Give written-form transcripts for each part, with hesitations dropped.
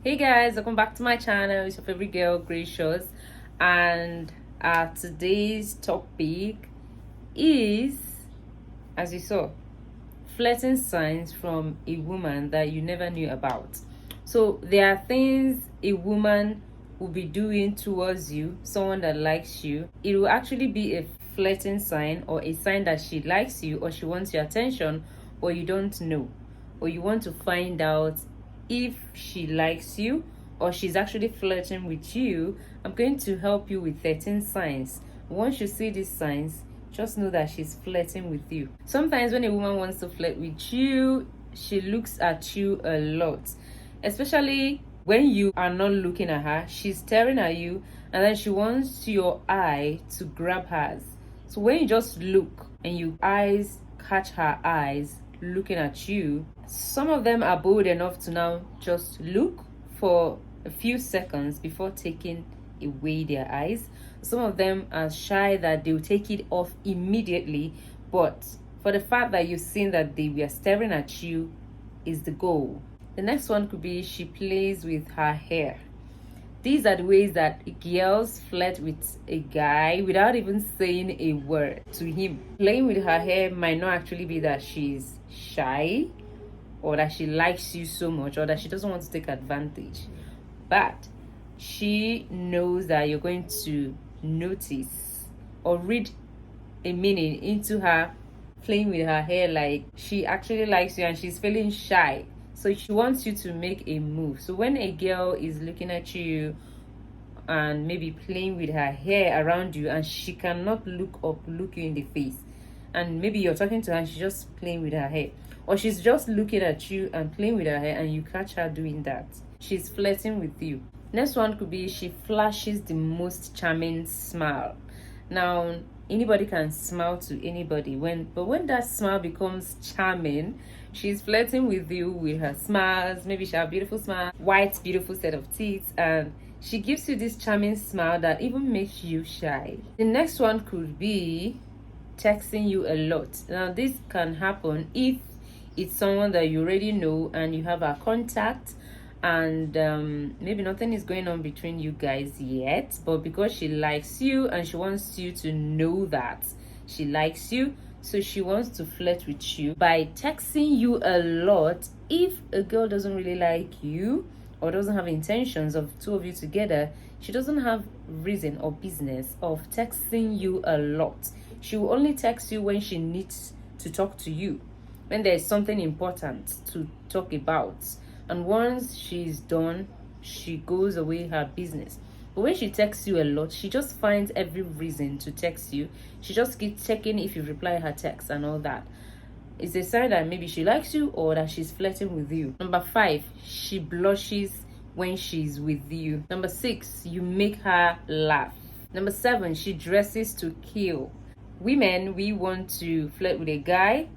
Hey guys, welcome back to my channel. It's your favorite girl, Gracious, and today's topic is, as you saw, flirting signs from a woman that you never knew about. So there are things a woman will be doing towards you, someone that likes you. It will actually be a flirting sign or a sign that she likes you or she wants your attention, or you don't know, or you want to find out if she likes you or she's actually flirting with you. I'm going to help you with 13 signs. Once you see these signs, just know that she's flirting with you. Sometimes when a woman wants to flirt with you, she looks at you a lot, especially when you are not looking at her. She's staring at you, and then she wants your eye to grab hers. So when you just look and your eyes catch her eyes looking at you, some of them are bold enough to now just look for a few seconds before taking away their eyes. Some of them are shy that they'll take it off immediately, but for the fact that you've seen that they were staring at you is the goal. The next one could be she plays with her hair. These are the ways that girls flirt with a guy without even saying a word to him. Playing with her hair might not actually be that she's shy or that she likes you so much or that she doesn't want to take advantage, but she knows that you're going to notice or read a meaning into her playing with her hair, like she actually likes you and she's feeling shy. So she wants you to make a move. So when a girl is looking at you and maybe playing with her hair around you and she cannot look up, look you in the face, and maybe you're talking to her and she's just playing with her hair, or she's just looking at you and playing with her hair and you catch her doing that, she's flirting with you. Next one could be she flashes the most charming smile. Now, anybody can smile to anybody, but when that smile becomes charming, she's flirting with you with her smiles. Maybe she has a beautiful smile, white beautiful set of teeth, and she gives you this charming smile that even makes you shy. The next one could be texting you a lot. Now this can happen if it's someone that you already know and you have a contact, and maybe nothing is going on between you guys yet, but because she likes you and she wants you to know that she likes you, so she wants to flirt with you by texting you a lot. If a girl doesn't really like you or doesn't have intentions of two of you together, she doesn't have reason or business of texting you a lot. She will only text you when she needs to talk to you, when there's something important to talk about. And once she's done, she goes away her business. But when she texts you a lot, she just finds every reason to text you. She just keeps checking if you reply her text and all that. It's a sign that maybe she likes you or that she's flirting with you. Number 5, she blushes when she's with you. Number 6, you make her laugh. Number 7, she dresses to kill. Women, we want to flirt with a guy.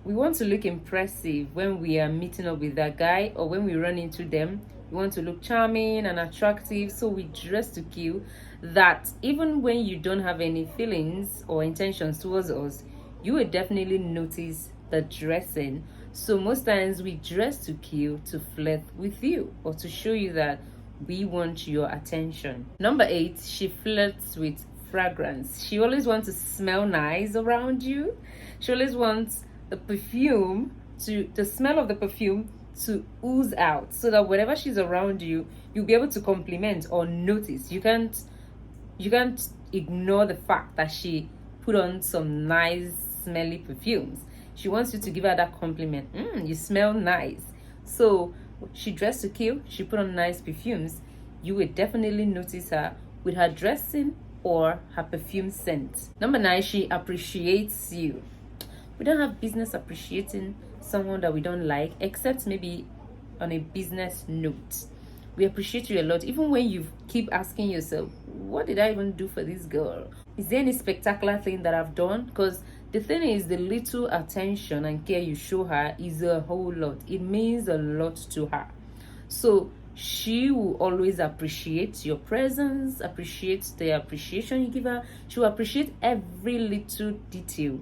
We want to look impressive when we are meeting up with that guy, or when we run into them. We want to look charming and attractive, so we dress to kill. That even when you don't have any feelings or intentions towards us, you will definitely notice the dressing. So most times we dress to kill to flirt with you or to show you that we want your attention. Number 8, she flirts with fragrance. She always wants to smell nice around you. She always wants the perfume the smell of the perfume to ooze out, so that whenever she's around you, you'll be able to compliment or notice. You can't ignore the fact that she put on some nice smelly perfumes. She wants you to give her that compliment. You smell nice. So she dressed to kill, she put on nice perfumes. You will definitely notice her with her dressing or her perfume scent. Number 9, she appreciates you. We don't have business appreciating someone that we don't like, except maybe on a business note. We appreciate you a lot, even when you keep asking yourself, what did I even do for this girl? Is there any spectacular thing that I've done? Because the thing is, the little attention and care you show her is a whole lot. It means a lot to her. So she will always appreciate your presence, appreciate the appreciation you give her. She will appreciate every little detail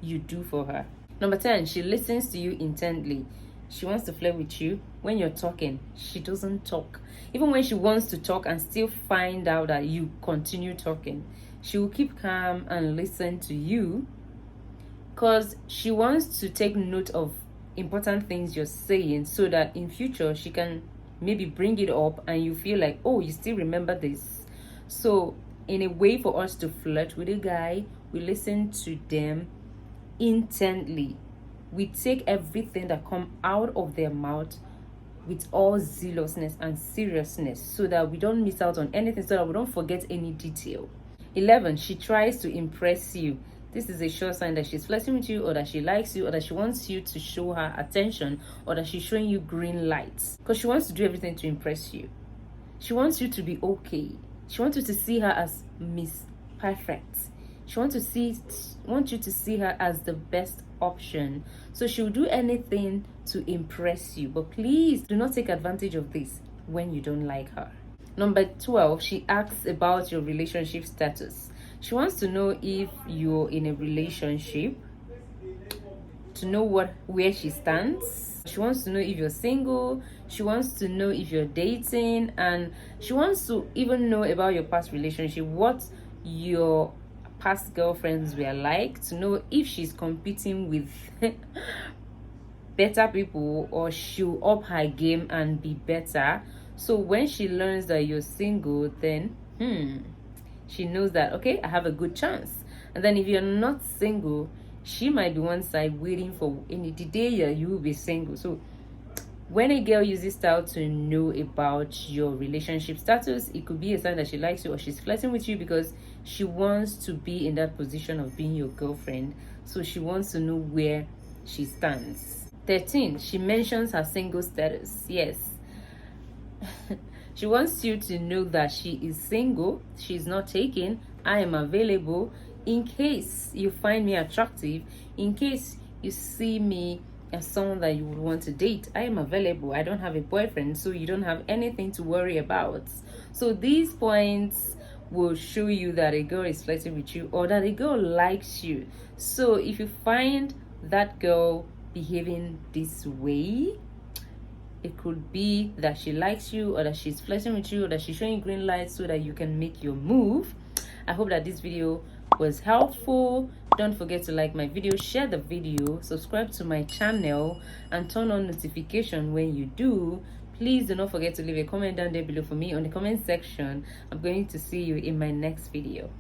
you do for her. Number 10, she listens to you intently. she wants to flirt with you. When you're talking, she doesn't talk. Even when she wants to talk and still find out that you continue talking, she will keep calm and listen to you, because she wants to take note of important things you're saying, so that in future she can maybe bring it up and you feel like, oh, you still remember this. So in a way for us to flirt with a guy, we listen to them intently. We take everything that come out of their mouth with all zealousness and seriousness, so that we don't miss out on anything, so that we don't forget any detail. 11, she tries to impress you. This is a sure sign that she's flirting with you, or that she likes you, or that she wants you to show her attention, or that she's showing you green lights, because she wants to do everything to impress you. She wants you to be okay. She wants you to see her as Miss Perfect. She wants you to see her as the best option. So she'll do anything to impress you. But please do not take advantage of this when you don't like her. Number 12, she asks about your relationship status. She wants to know if you're in a relationship, to know where she stands. She wants to know if you're single. She wants to know if you're dating, and she wants to even know about your past relationship, what your past girlfriends were like, to know if she's competing with better people, or she'll up her game and be better. So when she learns that you're single, then she knows that, okay, I have a good chance. And then if you're not single, she might be one side waiting for the day you will be single. So when a girl uses style to know about your relationship status, it could be a sign that she likes you, or she's flirting with you because she wants to be in that position of being your girlfriend. So she wants to know where she stands. 13, she mentions her single status. Yes. She wants you to know that she is single, she's not taken. I am available in case you find me attractive, in case you see me as someone that you would want to date. I am available. I don't have a boyfriend, so you don't have anything to worry about. So these points will show you that a girl is flirting with you, or that a girl likes you. So if you find that girl behaving this way, it could be that she likes you, or that she's flirting with you, or that she's showing you green lights so that you can make your move. I hope that this video was helpful. Don't forget to like my video, share the video, subscribe to my channel, and turn on notification when you do. Please do not forget to leave a comment down there below for me on the comment section. I'm going to see you in my next video.